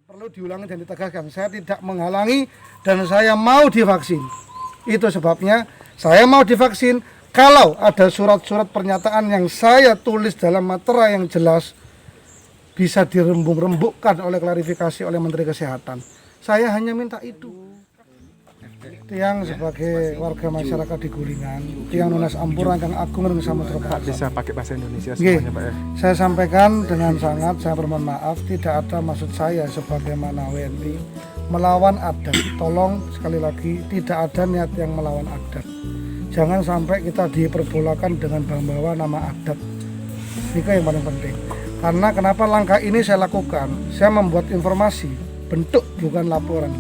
Perlu diulangi dan ditegaskan, saya tidak menghalangi dan saya mau divaksin. Itu sebabnya saya mau divaksin kalau ada surat-surat pernyataan yang saya tulis dalam materai yang jelas bisa dirembuk-rembukkan oleh klarifikasi oleh Menteri Kesehatan. Saya hanya minta itu. Tiang sebagai warga masyarakat di Gulingan, Tiang Nunas Ampura Kang Agung Reng Samudra Pak, bisa pakai bahasa Indonesia Nggih, semuanya Pak ya. saya sampaikan dengan sangat, saya bermohon maaf, tidak ada maksud saya sebagaimana WNI melawan adat. Tolong sekali lagi, tidak ada niat yang melawan adat. Jangan sampai kita diperbolakan dengan membawa nama adat. Itu yang paling penting. Karena kenapa langkah ini saya lakukan? Saya membuat informasi, bentuk bukan laporan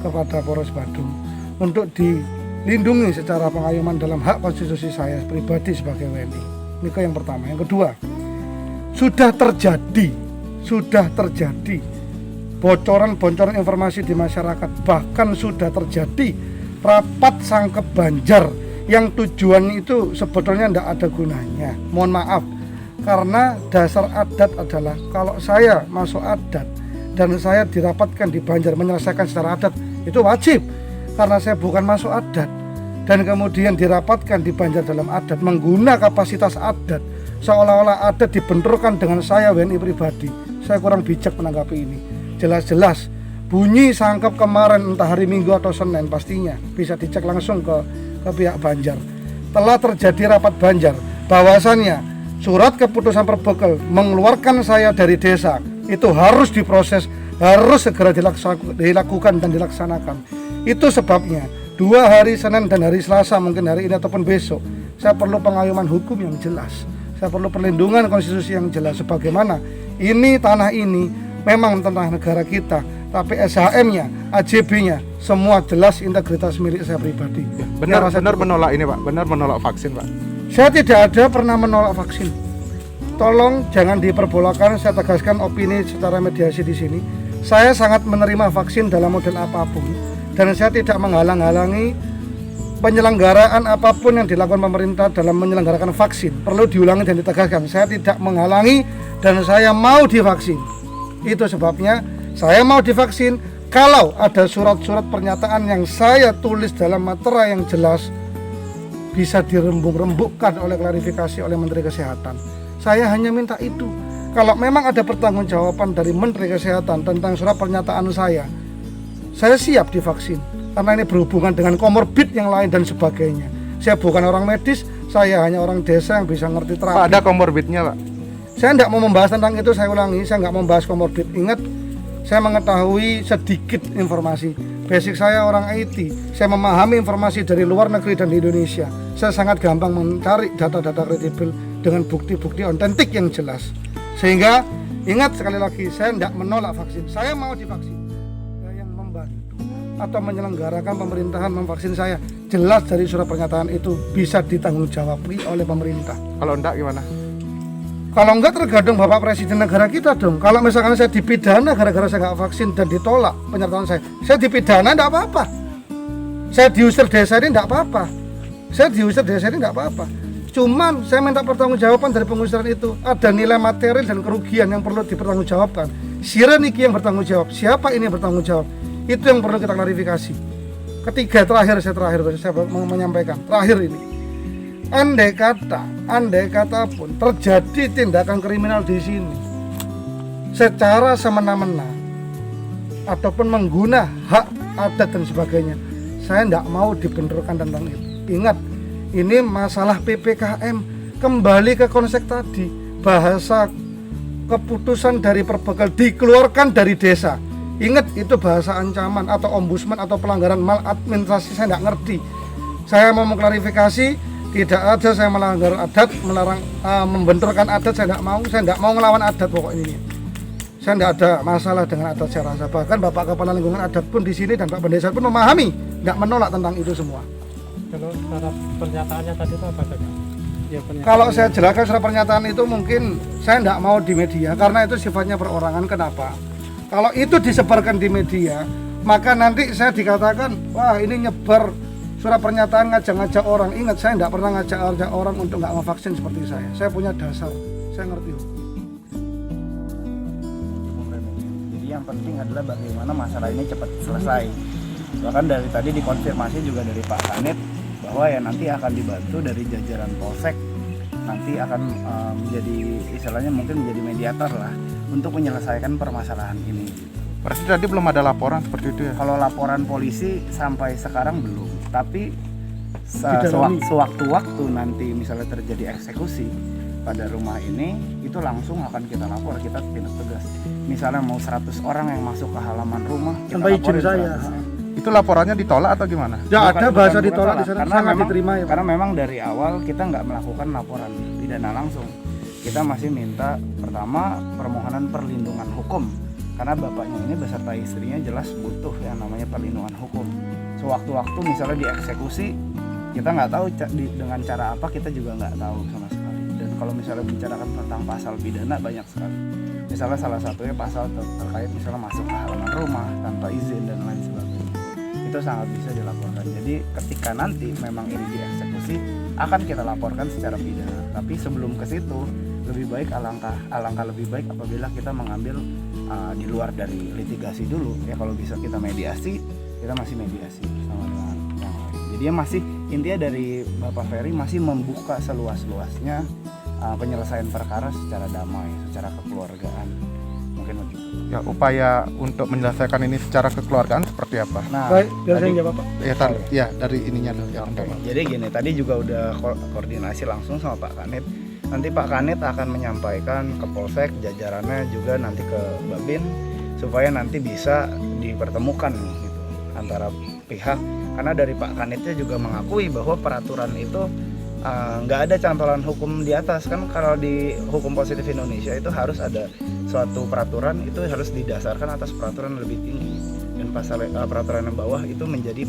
kepada Polres Badung untuk dilindungi secara pengayoman dalam hak konstitusi saya pribadi sebagai WNI. Ini yang pertama. Yang kedua, sudah terjadi bocoran-bocoran informasi di masyarakat, bahkan sudah terjadi rapat sangkep Banjar yang tujuannya itu sebetulnya tidak ada gunanya. Mohon maaf, karena dasar adat adalah kalau saya masuk adat dan saya dirapatkan di Banjar menyelesaikan secara adat, itu wajib. Karena saya bukan masuk adat dan kemudian dirapatkan di Banjar dalam adat, menggunakan kapasitas adat, seolah-olah adat dibenturkan dengan saya WNI pribadi. Saya kurang bijak menanggapi ini. Jelas-jelas bunyi sangkep kemarin, entah hari Minggu atau Senin, pastinya bisa dicek langsung ke pihak Banjar. Telah terjadi rapat Banjar bahwasannya surat keputusan perbekal mengeluarkan saya dari desa itu harus diproses, harus segera dilakukan dan dilaksanakan. Itu sebabnya 2 hari Senin dan hari Selasa, mungkin hari ini ataupun besok, saya perlu pengayoman hukum yang jelas. Saya perlu perlindungan konstitusi yang jelas. Sebagaimana ini tanah ini memang tanah negara kita, tapi SHM-nya, AJB-nya semua jelas integritas milik saya pribadi. Benar menolak ini Pak, benar menolak vaksin Pak. Saya tidak ada pernah menolak vaksin. Tolong jangan diperbolakan, saya tegaskan opini secara mediasi di sini. Saya sangat menerima vaksin dalam model apapun dan saya tidak menghalang-halangi penyelenggaraan apapun yang dilakukan pemerintah dalam menyelenggarakan vaksin. Perlu diulangi dan ditegaskan, saya tidak menghalangi dan saya mau divaksin. Itu sebabnya saya mau divaksin kalau ada surat-surat pernyataan yang saya tulis dalam materai yang jelas bisa dirembuk-rembukkan oleh klarifikasi oleh Menteri Kesehatan. Saya hanya minta itu. Kalau memang ada pertanggungjawaban dari Menteri Kesehatan tentang surat pernyataan saya siap divaksin. Karena ini berhubungan dengan komorbid yang lain dan sebagainya. Saya bukan orang medis, saya hanya orang desa yang bisa ngerti terapi. Pak, ada komorbidnya Pak? Saya tidak mau membahas tentang itu, saya ulangi, saya nggak membahas komorbid. Ingat, saya mengetahui sedikit informasi. Basic saya orang IT, saya memahami informasi dari luar negeri dan di Indonesia. Saya sangat gampang mencari data-data kredibel dengan bukti-bukti otentik yang jelas. Sehingga, ingat sekali lagi, saya tidak menolak vaksin, saya mau divaksin. Yang membantu atau menyelenggarakan pemerintahan memvaksin saya, jelas dari surat pernyataan itu bisa ditanggungjawabkan oleh pemerintah. Kalau enggak gimana? Kalau enggak tergantung Bapak Presiden negara kita dong. Kalau misalkan saya dipidana gara-gara saya nggak vaksin dan ditolak penyertaan saya dipidana enggak apa-apa. Saya diusir desa ini enggak apa-apa. Cuman saya minta pertanggungjawaban dari pengusiran itu. Ada nilai material dan kerugian yang perlu dipertanggungjawabkan. Siapa niki yang bertanggung jawab? Siapa ini yang bertanggung jawab? Itu yang perlu kita klarifikasi. Ketiga, saya mau menyampaikan terakhir ini. Andai kata pun terjadi tindakan kriminal di sini secara semena-mena ataupun mengguna hak adat dan sebagainya, saya tidak mau dibenturkan tentang itu. Ingat, ini masalah PPKM. Kembali ke konsep tadi, bahasa keputusan dari perbekal dikeluarkan dari desa. Ingat, itu bahasa ancaman atau ombudsman atau pelanggaran maladministrasi, saya tidak ngerti. Saya mau mengklarifikasi. Tidak ada saya melanggar adat, melarang membenturkan adat, saya tidak mau ngelawan adat pokok ini. Saya tidak ada masalah dengan adat, saya rasa. Bahkan Bapak Kepala Lingkungan Adat pun di sini dan Pak Pendesa pun memahami, tidak menolak tentang itu semua. Kalau syarat pernyataannya tadi itu apa saja? Ya, kalau saya jelaskan surat pernyataan itu mungkin saya tidak mau di media karena itu sifatnya perorangan. Kenapa? Kalau itu disebarkan di media, maka nanti saya dikatakan, wah ini nyebar surat pernyataan ngajak-ngajak orang. Ingat, saya tidak pernah ngajak orang untuk nggak vaksin seperti saya. Saya punya dasar, saya ngerti. Jadi yang penting adalah bagaimana masalah ini cepat selesai. Bahkan dari tadi dikonfirmasi juga dari Pak Kanit bahwa ya nanti akan dibantu dari jajaran Polsek, nanti akan menjadi istilahnya mungkin menjadi mediator lah untuk menyelesaikan permasalahan ini. Berarti tadi belum ada laporan seperti itu ya? Kalau laporan polisi sampai sekarang belum, tapi Didalami. sewaktu-waktu nanti misalnya terjadi eksekusi pada rumah ini, itu langsung akan kita lapor, kita tindak tegas. Misalnya mau 100 orang yang masuk ke halaman rumah, kita Tanpa izin laporin saya. 100. Itu laporannya ditolak atau gimana? Ya Bukan- ada bahasa bukan ditolak di tolak, sana, karena sangat memang- diterima ya Pak. Karena memang dari awal kita nggak melakukan laporan pidana langsung. Kita masih minta pertama permohonan perlindungan hukum, karena bapaknya ini beserta istrinya jelas butuh yang namanya perlindungan hukum. Sewaktu-waktu misalnya dieksekusi, kita nggak tahu dengan cara apa, kita juga nggak tahu sama sekali. Dan kalau misalnya bicarakan tentang pasal pidana banyak sekali. Misalnya salah satunya pasal terkait misalnya masuk ke halaman rumah tanpa izin dan lain sebagainya. Itu sangat bisa dilaporkan. Jadi ketika nanti memang ini dieksekusi, akan kita laporkan secara pidana. Tapi sebelum ke situ, lebih baik alangkah lebih baik apabila kita mengambil di luar dari litigasi dulu. Ya kalau bisa kita mediasi, kita masih mediasi bersama dengan yang lain. Jadi ya masih intinya dari Bapak Ferry masih membuka seluas-luasnya penyelesaian perkara secara damai, secara kekeluargaan. Mungkin begitu. Ya, upaya untuk menyelesaikan ini secara kekeluargaan seperti apa? Nah, Baik, biar saya tadi- jawab Pak. Ya dari ininya dulu yang Oke, pertama. jadi gini, tadi juga udah koordinasi langsung sama Pak Kanit. Nanti Pak Kanit akan menyampaikan ke Polsek, jajarannya juga nanti ke Babin, supaya nanti bisa dipertemukan gitu antara pihak. Karena dari Pak Kanitnya juga mengakui bahwa peraturan itu nggak ada cantolan hukum di atas. Kan kalau di hukum positif Indonesia itu harus ada suatu peraturan, itu harus didasarkan atas peraturan lebih tinggi, dan peraturan yang bawah itu menjadi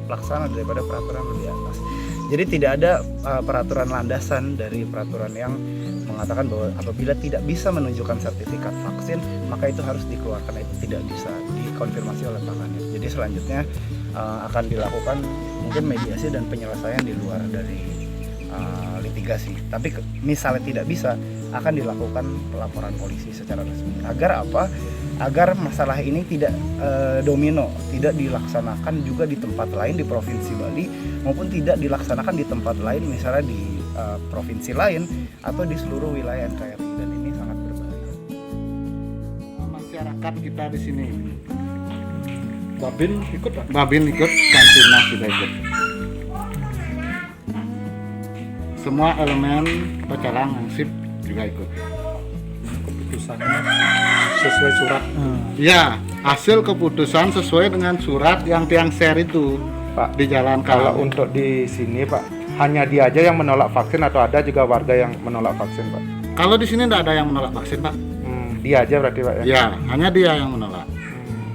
pelaksana daripada peraturan lebih atas. Jadi tidak ada peraturan landasan dari peraturan yang mengatakan bahwa apabila tidak bisa menunjukkan sertifikat vaksin maka itu harus dikeluarkan. Itu tidak bisa dikonfirmasi oleh Pak Kanit. Jadi selanjutnya akan dilakukan mungkin mediasi dan penyelesaian di luar dari litigasi. Tapi misalnya tidak bisa, akan dilakukan pelaporan polisi secara resmi. Agar apa? Agar masalah ini tidak domino, tidak dilaksanakan juga di tempat lain di Provinsi Bali, maupun tidak dilaksanakan di tempat lain misalnya di provinsi lain atau di seluruh wilayah NKRI. Dan ini sangat berbahaya. Masyarakat kita di sini, Babin ikut Pak? Babin ikut, Kamtibnas juga ikut. Semua elemen pecalang Ansip juga ikut. Keputusannya sesuai surat. Ya, hasil keputusan sesuai dengan surat yang tiang share itu Pak, dijalankan. kalau untuk di sini Pak, hanya dia aja yang menolak vaksin atau ada juga warga yang menolak vaksin Pak? Kalau di sini tidak ada yang menolak vaksin, Pak. Dia aja berarti Pak ya? Ya, hanya dia yang menolak.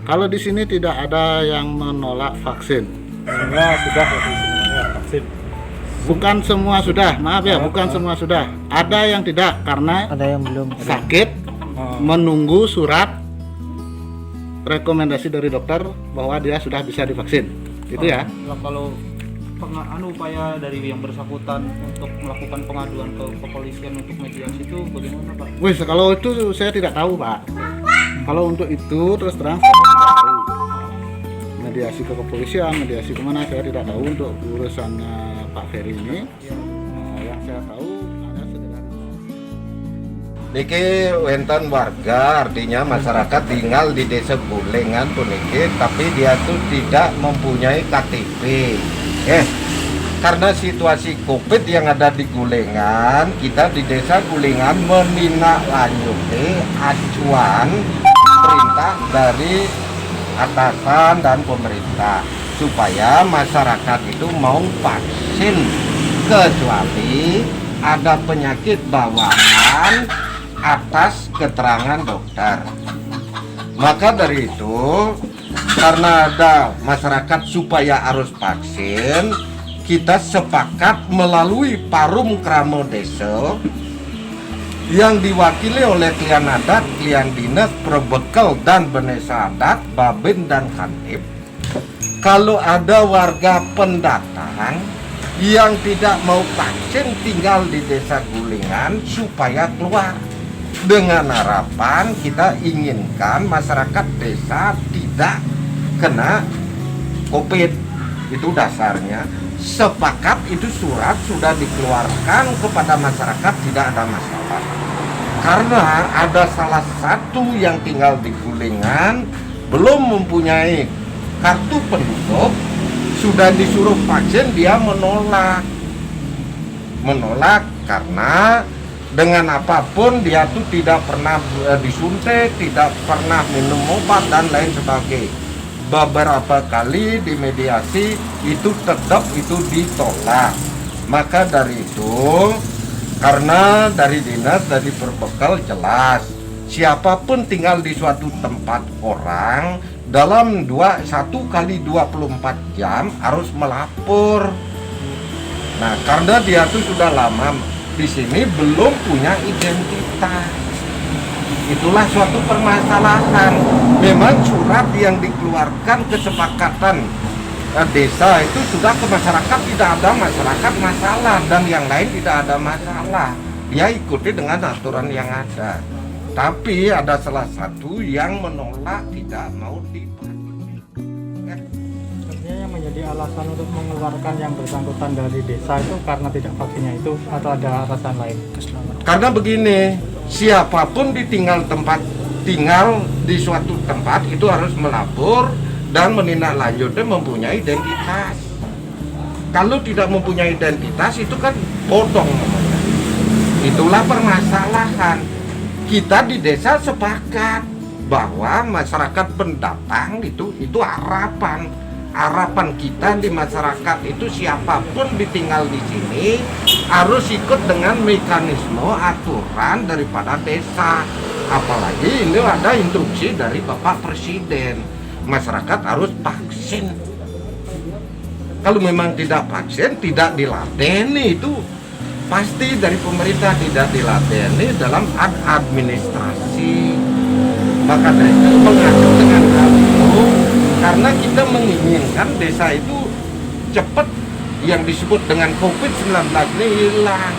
Kalau di sini tidak ada yang menolak vaksin. Semua sudah ya di sini ya, vaksin. Bukan semua sudah, maaf ya, bukan semua sudah. Ada yang tidak karena Ada yang belum. sakit, menunggu surat rekomendasi dari dokter bahwa dia sudah bisa divaksin. Itu ya. Kalau upaya dari yang bersangkutan untuk melakukan pengaduan ke kepolisian untuk mediasi itu bagaimana Pak? Wih, kalau itu saya tidak tahu, Pak. Kalau untuk itu terus terang saya tidak tahu. Mediasi ke kepolisian, mediasi kemana saya tidak tahu untuk urusannya Pak Ferry ini. Yang saya tahu ada sederhana. Niki wonten warga, artinya masyarakat tinggal di desa Gulengan puniki, tapi dia tuh tidak mempunyai KTP. Karena situasi COVID yang ada di Gulengan, kita di desa Gulengan menindaklanjuti acuan perintah dari atasan dan pemerintah supaya masyarakat itu mau vaksin kecuali ada penyakit bawaan atas keterangan dokter. Maka dari itu, karena ada masyarakat supaya harus vaksin, kita sepakat melalui Parum Kramo Desa yang diwakili oleh klien adat, klien dinas, perbekal dan benesa adat, babin dan kantip. Kalau ada warga pendatang yang tidak mau vaksin tinggal di desa Gulingan supaya keluar. dengan harapan kita inginkan masyarakat desa tidak kena COVID. Itu dasarnya. Sepakat itu surat sudah dikeluarkan kepada masyarakat, tidak ada masalah. Karena ada salah satu yang tinggal di Gulingan belum mempunyai kartu penduduk, sudah disuruh vaksin, dia menolak karena dengan apapun dia tuh tidak pernah disuntik, tidak pernah minum obat dan lain sebagainya. Beberapa kali dimediasi itu tetap itu ditolak. Maka dari itu, karena dari dinas dari berbekal jelas siapapun tinggal di suatu tempat orang dalam 1 kali 24 jam harus melapor. Nah, karena dia tuh sudah lama di sini belum punya identitas. Itulah suatu permasalahan. Memang surat yang dikeluarkan kesepakatan desa itu sudah ke masyarakat, tidak ada masalah dan yang lain tidak ada masalah. Ya ikuti dengan aturan yang ada. Tapi ada salah satu yang menolak, tidak mau divaksin. Artinya yang menjadi alasan untuk mengeluarkan yang bersangkutan dari desa itu karena tidak vaksinnya itu, atau ada alasan lain? Karena begini, siapapun tinggal di suatu tempat itu harus melapor dan menindaklanjuti mempunyai identitas. Kalau tidak mempunyai identitas itu kan bodong namanya. Itulah permasalahan. Kita di desa sepakat bahwa masyarakat pendatang itu harapan kita di masyarakat itu siapapun ditinggal di sini harus ikut dengan mekanisme aturan daripada desa. Apalagi ini ada instruksi dari Bapak Presiden, masyarakat harus vaksin. Kalau memang tidak vaksin, tidak diladeni, itu pasti dari pemerintah tidak diladeni dalam administrasi. Maka dari itu mengacu dengan hal itu, karena kita menginginkan desa itu cepat yang disebut dengan COVID-19 ini hilang.